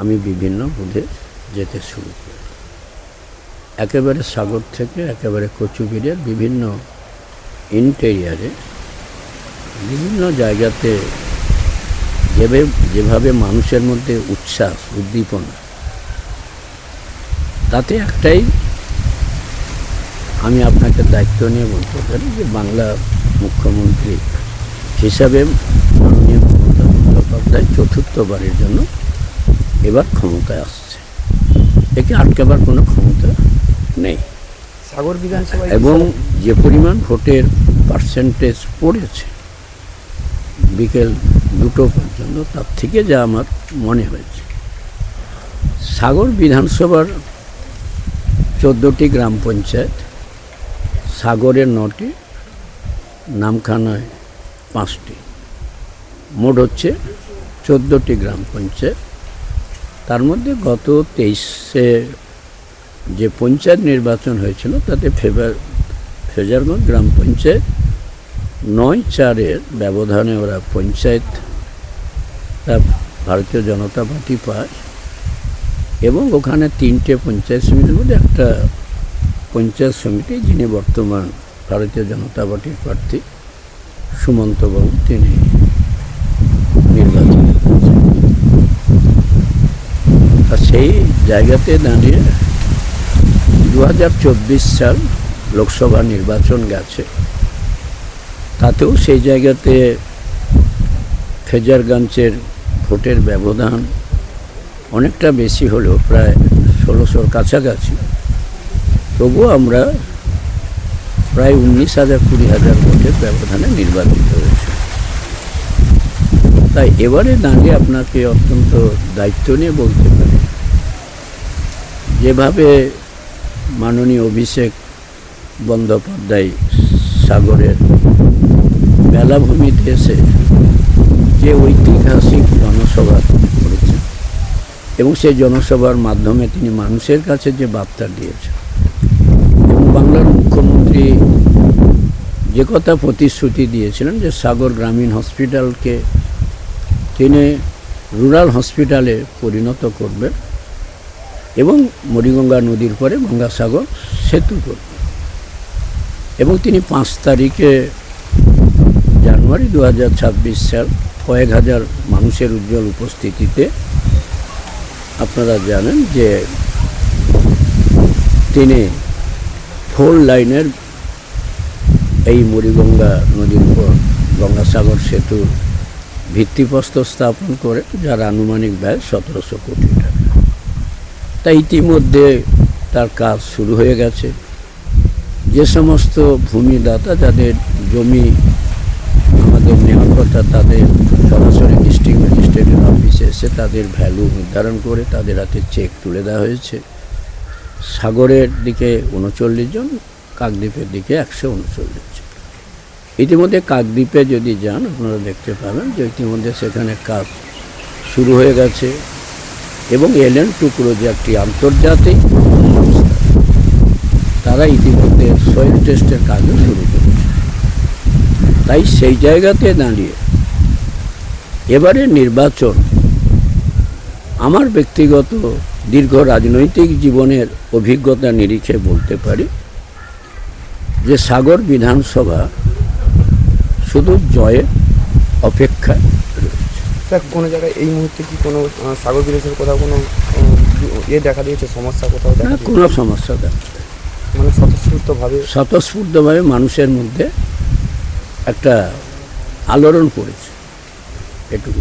আমি বিভিন্ন বুথে যেতে শুরু করি। একেবারে সাগর থেকে একেবারে কচুবিড়ের বিভিন্ন ইন্টেরিয়ারে বিভিন্ন জায়গাতে যেভাবে মানুষের মধ্যে উচ্ছ্বাস উদ্দীপনা, তাতে একটাই আমি আপনাকে দায়িত্ব নিয়ে বলতে পারি যে বাংলার মুখ্যমন্ত্রী হিসাবে মাননীয় মমতা বন্দ্যোপাধ্যায় চতুর্থবারের জন্য এবার ক্ষমতায় আসছে। একে আটকাবার কোনো ক্ষমতা নেই। সাগর বিধানসভা এবং যে পরিমাণ ভোটের পার্সেন্টেজ পড়েছে বিকেল 2টো পর্যন্ত, তার থেকে যা আমার মনে হয়েছে, সাগর বিধানসভার 14টি গ্রাম পঞ্চায়েত, সাগরের 9টি, নামখানায় 5টি, মোট হচ্ছে 14টি গ্রাম পঞ্চায়েত। তার মধ্যে গত 23-এ যে পঞ্চায়েত নির্বাচন হয়েছিল তাতে ফেজারগঞ্জ গ্রাম পঞ্চায়েত 9-4-এর ব্যবধানে ওরা পঞ্চায়েতটা ভারতীয় জনতা পার্টি পায় এবং ওখানে 3টে পঞ্চায়েত সমিতির মধ্যে একটা পঞ্চায়েত সমিতি, যিনি বর্তমান ভারতীয় জনতা পার্টির প্রার্থী সুমন্তবাবু, তিনি নির্বাচিত হয়েছেন। আর সেই জায়গাতে দাঁড়িয়ে 2024 সাল লোকসভা নির্বাচন গেছে, তাতেও সেই জায়গাতে ফেজারগঞ্জের ভোটের ব্যবধান অনেকটা বেশি হলেও প্রায় 1600-র কাছাকাছি, তবুও আমরা প্রায় 19,000-20,000 ভোটের ব্যবধানে নির্বাচিত হয়েছে। তাই এবারে দাঁড়িয়ে আপনাকে অত্যন্ত দায়িত্ব নিয়ে বলতে পারি, যেভাবে মাননীয় অভিষেক বন্দ্যোপাধ্যায় সাগরের বেলাভূমিতে এসে যে ঐতিহাসিক জনসভা করেছেন এবং সেই জনসভার মাধ্যমে তিনি মানুষের কাছে যে বার্তা দিয়েছেন, এবং বাংলার মুখ্যমন্ত্রী যে কথা প্রতিশ্রুতি দিয়েছিলেন যে সাগর গ্রামীণ হসপিটালকে তিনি রুরাল হসপিটালে পরিণত করবেন এবং মুড়িগঙ্গা নদীর পরে গঙ্গাসাগর সেতু করবেন, এবং তিনি 5 তারিখে জানুয়ারি 2026 সাল কয়েক হাজার মানুষের উজ্জ্বল উপস্থিতিতে, আপনারা জানেন যে তিনি 4 লাইনের এই মুড়িগঙ্গা নদীর উপর গঙ্গাসাগর সেতুর ভিত্তিপ্রস্তর স্থাপন করে, যার আনুমানিক ব্যয় 1700 কোটি টাকা। তাই ইতিমধ্যে তার কাজ শুরু হয়ে গেছে। যে সমস্ত ভূমিদাতা যাদের জমি আমাদের নেওয়ার কথা, তাদের সরাসরি ডিস্ট্রিক্ট ম্যাজিস্ট্রেটের অফিসে এসে তাদের ভ্যালু নির্ধারণ করে তাদের হাতে চেক তুলে দেওয়া হয়েছে। সাগরের দিকে 39 জন, কাকদ্বীপের দিকে 139 জন। ইতিমধ্যে কাকদ্বীপে যদি যান আপনারা দেখতে পাবেন যে ইতিমধ্যে সেখানে কাজ শুরু হয়ে গেছে, এবং এলএন টুকরো যে একটি আন্তর্জাতিক সংস্থা, তারা ইতিমধ্যে সয়েল টেস্টের কাজও শুরু করেছে। তাই সেই জায়গাতে দাঁড়িয়ে এবারে নির্বাচন, আমার ব্যক্তিগত দীর্ঘ রাজনৈতিক জীবনের অভিজ্ঞতা নিরিখে বলতে পারি যে সাগর বিধানসভা শুধু জয়ের অপেক্ষায় রয়েছে। কোনো জায়গায় এই মুহূর্তে কি কোনো সাগর বিধানসভার কোথাও কোনো দেখা দিয়েছে, সমস্যা কোথাও দেখা দিয়েছে? কোনো সমস্যা দেখা, মানে স্বতঃস্ফূর্তভাবে মানুষের মধ্যে একটা আলোড়ন পড়েছে, এটুকু।